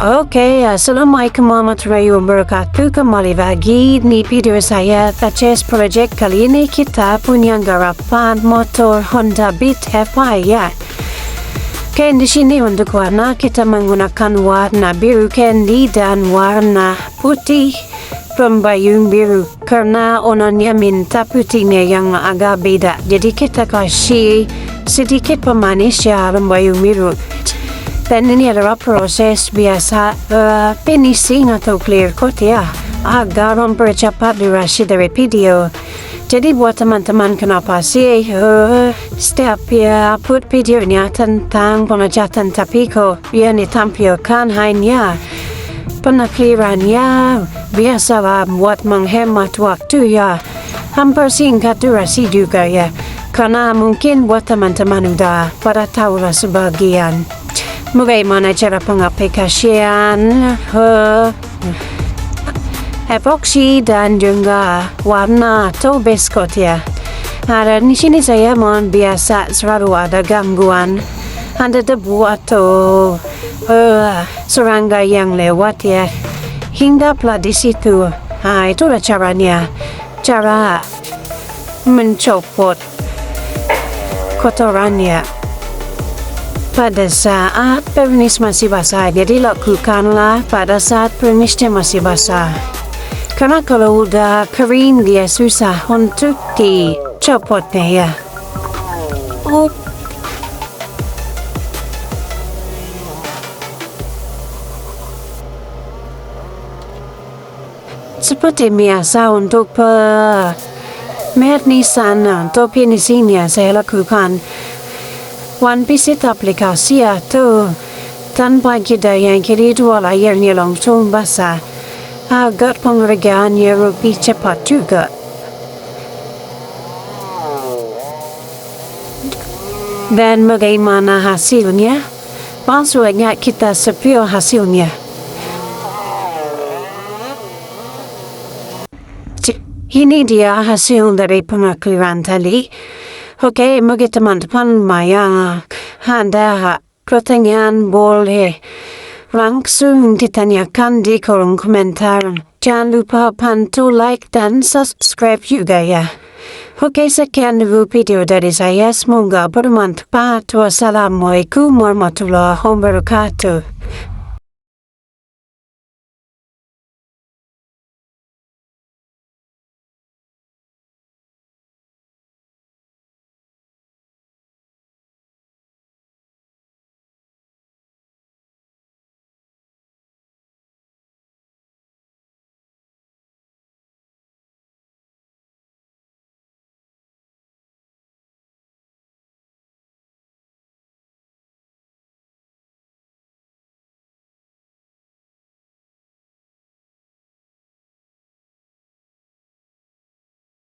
Oke, assalamualaikum warahmatullahi wabarakatuh. Kembali lagi di video saya Touches Project. Kali ini kita punya garapan motor Honda Beat FY ya. Oke, di sini untuk warna kita menggunakan warna biru candy dan warna putih pembayung biru karena onanya minta putihnya yang agak beda. Jadi kita kasih sedikit pemanis ya pembayung biru. Dan ini adalah proses biasa finishing atau clear coat ya, agar mempercepat durasi dari video. Jadi buat teman-teman kenapa sih setiap ya upload videonya tentang pengecatan, tapi kok yang ditampilkan hanya penaklirannya, biasalah buat menghemat waktu ya, hampir singkat durasi juga ya, karena mungkin buat teman-teman udah pada tahu lah sebagian bagaimana cara pengaplikasian epoksi dan juga warna atau base coat ya. Nah, di sini saya mohon biasa selalu ada gangguan, ada debu atau serangga yang lewat ya, hinggaplah di situ. Nah, itulah caranya, cara mencopot kotorannya pada saat vernish masih basah. Jadi lakukanlah pada saat vernishnya masih basah, karena kalau udah kering dia susah untuk dicopotnya ya. Seperti biasa untuk vernishan atau finishingnya saya lakukan one piece aplikasi atau tanpa jeda, yang kedua layarnya langsung basah agar pengerjaannya lebih cepat juga. Dan bagaimana hasilnya? Langsung aja kita spill hasilnya. Ini dia hasil dari penakliran tadi. Oke, bagi teman-teman yang ada pertanyaan boleh langsung ditanyakan di kolom komentar. Jangan lupa bantu like dan subscribe juga ya. Oke, sekian dulu video dari saya. Semoga bermanfaat. Wassalamualaikum warahmatullahi wabarakatuh.